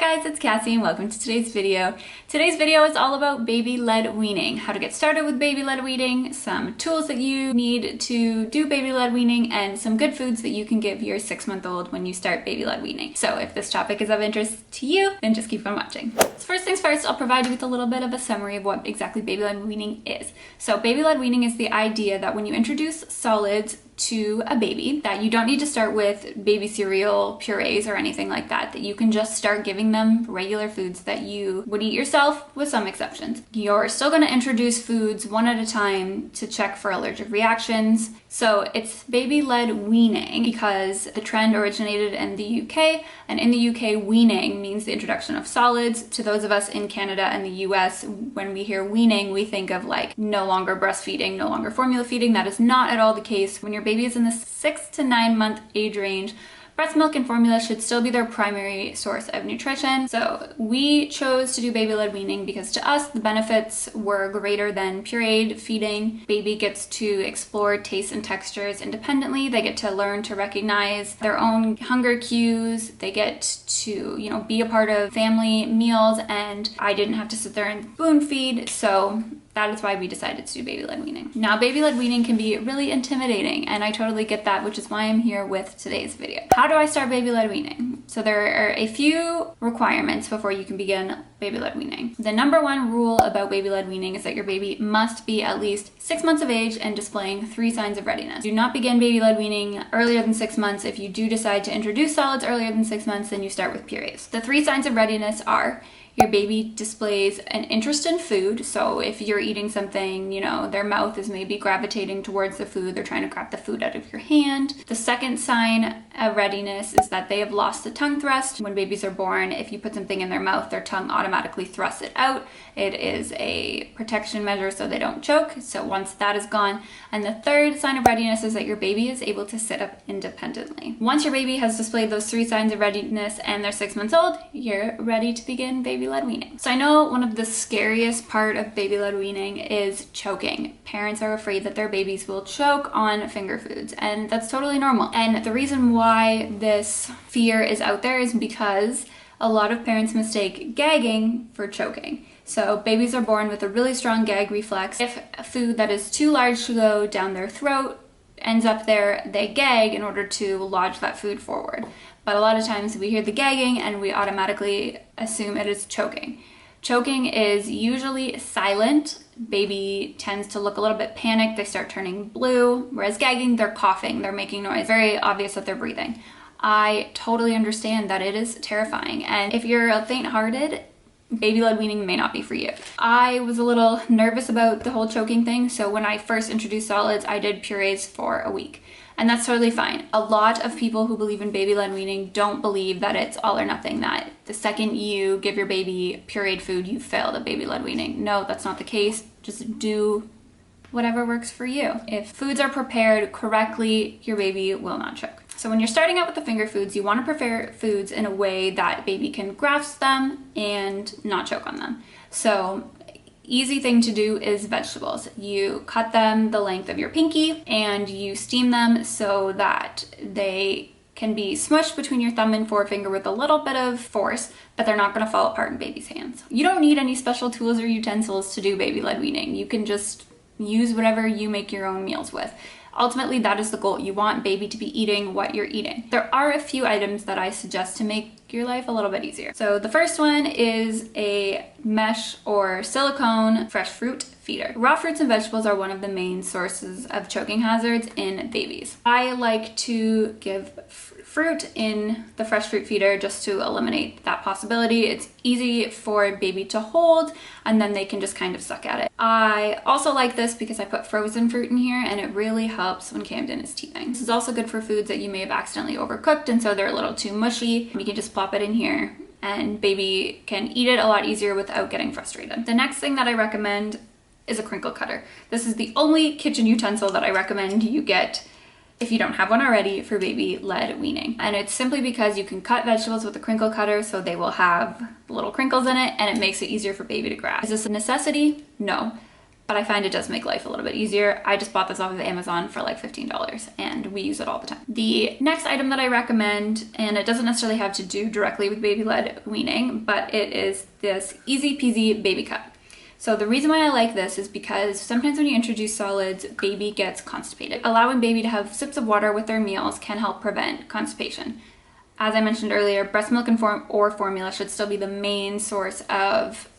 guys, it's Cassie and welcome to today's video. Today's video is all about baby-led weaning, how to get started with baby-led weaning, some tools that you need to do baby-led weaning, and some good foods that you can give your 6-month-old when you start baby-led weaning. So if this topic is of interest to you, then just keep on watching. So first things first, I'll provide you with a little bit of a summary of what exactly baby-led weaning is. So baby-led weaning is the idea that when you introduce solids to a baby, that you don't need to start with baby cereal, purees, or anything like that, that you can just start giving them regular foods that you would eat yourself, with some exceptions. You're still going to introduce foods one at a time to check for allergic reactions. So it's baby-led weaning because the trend originated in the UK, and in the UK, weaning means the introduction of solids. To those of us in Canada and the US, when we hear weaning, we think of like no longer breastfeeding, no longer formula feeding. That is not at all the case. When your baby is in the 6 to 9 month age range, breast milk and formula should still be their primary source of nutrition. So we chose to do baby-led weaning because to us, the benefits were greater than pureed feeding. Baby gets to explore tastes and textures independently. They get to learn to recognize their own hunger cues. They get to, be a part of family meals, and I didn't have to sit there and spoon feed. So that is why we decided to do baby-led weaning. Now, baby-led weaning can be really intimidating, and I totally get that, which is why I'm here with today's video. How do I start baby-led weaning? So there are a few requirements before you can begin baby-led weaning. The number one rule about baby-led weaning is that your baby must be at least 6 months of age and displaying 3 signs of readiness. Do not begin baby-led weaning earlier than 6 months. If you do decide to introduce solids earlier than 6 months, then you start with purees. The 3 signs of readiness are: your baby displays an interest in food. So if you're eating something, their mouth is maybe gravitating towards the food. They're trying to grab the food out of your hand. The second sign of readiness is that they have lost the tongue thrust. When babies are born, if you put something in their mouth, their tongue automatically thrusts it out. It is a protection measure so they don't choke. So once that is gone. And the third sign of readiness is that your baby is able to sit up independently. Once your baby has displayed those 3 signs of readiness and they're 6 months old, you're ready to begin baby-led weaning. So I know one of the scariest part of baby-led weaning is choking. Parents are afraid that their babies will choke on finger foods, and that's totally normal. And the reason why this fear is out there is because a lot of parents mistake gagging for choking. So babies are born with a really strong gag reflex. If a food that is too large to go down their throat ends up there, they gag in order to lodge that food forward. But a lot of times we hear the gagging and we automatically assume it is choking. Choking is usually silent. Baby tends to look a little bit panicked. They start turning blue, whereas gagging, they're coughing, they're making noise. Very obvious that they're breathing. I totally understand that it is terrifying. And if you're faint-hearted, baby-led weaning may not be for you. I was a little nervous about the whole choking thing, so when I first introduced solids, I did purees for a week. And that's totally fine. A lot of people who believe in baby-led weaning don't believe that it's all or nothing, that the second you give your baby pureed food, you failed at baby-led weaning. No, that's not the case. Just do whatever works for you. If foods are prepared correctly, your baby will not choke. So when you're starting out with the finger foods, you want to prepare foods in a way that baby can grasp them and not choke on them. So easy thing to do is vegetables. You cut them the length of your pinky and you steam them so that they can be smushed between your thumb and forefinger with a little bit of force, but they're not going to fall apart in baby's hands. You don't need any special tools or utensils to do baby-led weaning. You can just use whatever you make your own meals with. Ultimately, that is the goal. You want baby to be eating what you're eating. There are a few items that I suggest to make your life a little bit easier. So the first one is a mesh or silicone fresh fruit feeder. Raw fruits and vegetables are one of the main sources of choking hazards in babies. I like to give fruit in the fresh fruit feeder just to eliminate that possibility. It's easy for a baby to hold and then they can just kind of suck at it. I also like this because I put frozen fruit in here and it really helps when Camden is teething. This is also good for foods that you may have accidentally overcooked and so they're a little too mushy. You can just plop it in here and baby can eat it a lot easier without getting frustrated. The next thing that I recommend is a crinkle cutter. This is the only kitchen utensil that I recommend you get if you don't have one already for baby-led weaning. And it's simply because you can cut vegetables with a crinkle cutter so they will have little crinkles in it and it makes it easier for baby to grab. Is this a necessity? No. but I find it does make life a little bit easier. I just bought this off of Amazon for like $15 and we use it all the time. The next item that I recommend, and it doesn't necessarily have to do directly with baby-led weaning, but it is this Easy Peasy Baby Cup. So the reason why I like this is because sometimes when you introduce solids, baby gets constipated. Allowing baby to have sips of water with their meals can help prevent constipation. As I mentioned earlier, breast milk and or formula should still be the main source of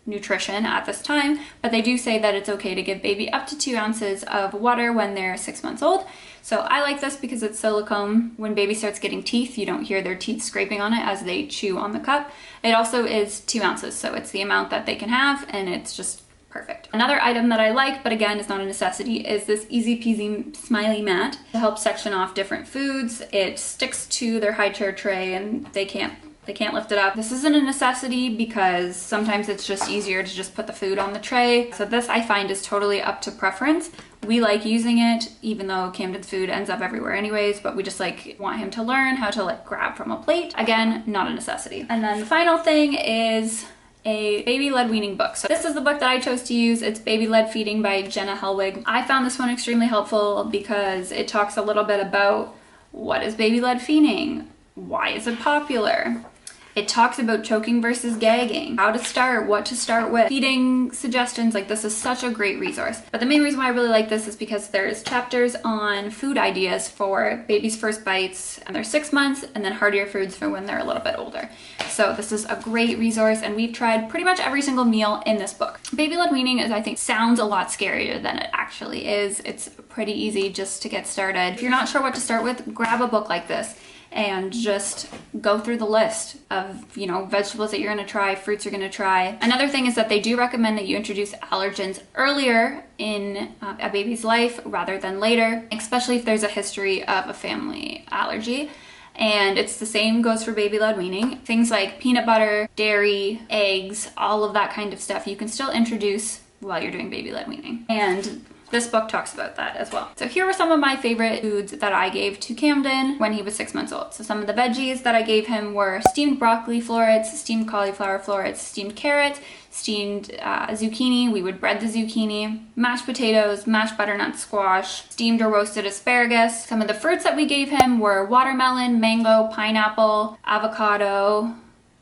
nutrition at this time, but they do say that it's okay to give baby up to 2 ounces of water when they're 6 months old. So I like this because it's silicone. When baby starts getting teeth, you don't hear their teeth scraping on it as they chew on the cup. It also is 2 ounces, so it's the amount that they can have, and it's just perfect. Another item that I like, but again, is not a necessity, is this Easy Peasy Smiley Mat to help section off different foods. It sticks to their high chair tray and they can't lift it up. This isn't a necessity because sometimes it's just easier to just put the food on the tray. So this I find is totally up to preference. We like using it, even though Camden's food ends up everywhere anyways, but we just like want him to learn how to like grab from a plate. Again, not a necessity. And then the final thing is a baby-led weaning book. So this is the book that I chose to use. It's Baby-Led Feeding by Jenna Helwig. I found this one extremely helpful because it talks a little bit about what is baby-led feeding, why is it popular. It talks about choking versus gagging, how to start, what to start with, feeding suggestions. Like, this is such a great resource. But the main reason why I really like this is because there's chapters on food ideas for baby's first bites and they're 6 months, and then heartier foods for when they're a little bit older. So this is a great resource, and we've tried pretty much every single meal in this book. Baby-led weaning is, I think, sounds a lot scarier than it actually is. It's pretty easy just to get started. If you're not sure what to start with, grab a book like this and just go through the list of, you know, vegetables that you're gonna try, fruits you're gonna try. Another thing is that they do recommend that you introduce allergens earlier in a baby's life rather than later, especially if there's a history of a family allergy. And it's the same goes for baby-led weaning. Things like peanut butter, dairy, eggs, all of that kind of stuff you can still introduce while you're doing baby-led weaning. And this book talks about that as well. So here were some of my favorite foods that I gave to Camden when he was 6 months old. So some of the veggies that I gave him were steamed broccoli florets, steamed cauliflower florets, steamed carrots, steamed zucchini. We would bread the zucchini, mashed potatoes, mashed butternut squash, steamed or roasted asparagus. Some of the fruits that we gave him were watermelon, mango, pineapple, avocado,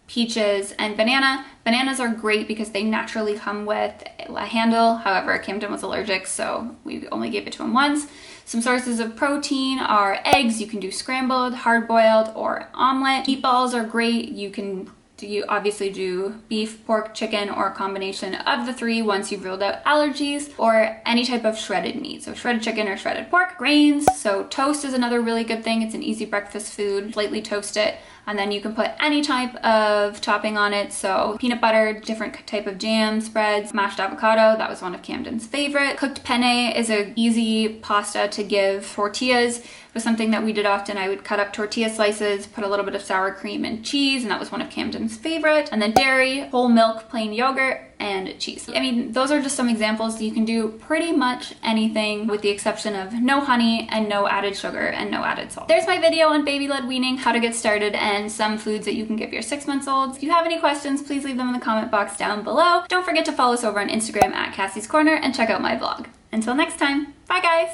peaches, and banana. Bananas are great because they naturally come with a handle. However, Camden was allergic, so we only gave it to him once. Some sources of protein are eggs. You can do scrambled, hard-boiled, or omelet. Meatballs are great. You obviously do beef, pork, chicken, or a combination of the three once you've ruled out allergies, or any type of shredded meat. So shredded chicken or shredded pork. Grains, so toast is another really good thing. It's an easy breakfast food. Lightly toast it, and then you can put any type of topping on it. So peanut butter, different type of jam, spreads, mashed avocado. That was one of Camden's favorite. Cooked penne is an easy pasta to give. Tortillas was something that we did often. I would cut up tortilla slices, put a little bit of sour cream and cheese, and that was one of Camden's favorite. And then dairy, whole milk, plain yogurt, and cheese. I mean, those are just some examples. You can do pretty much anything with the exception of no honey and no added sugar and no added salt. There's my video on baby-led weaning, how to get started, and some foods that you can give your 6 months olds. If you have any questions, please leave them in the comment box down below. Don't forget to follow us over on Instagram at Cassie's Corner and check out my vlog. Until next time, bye guys!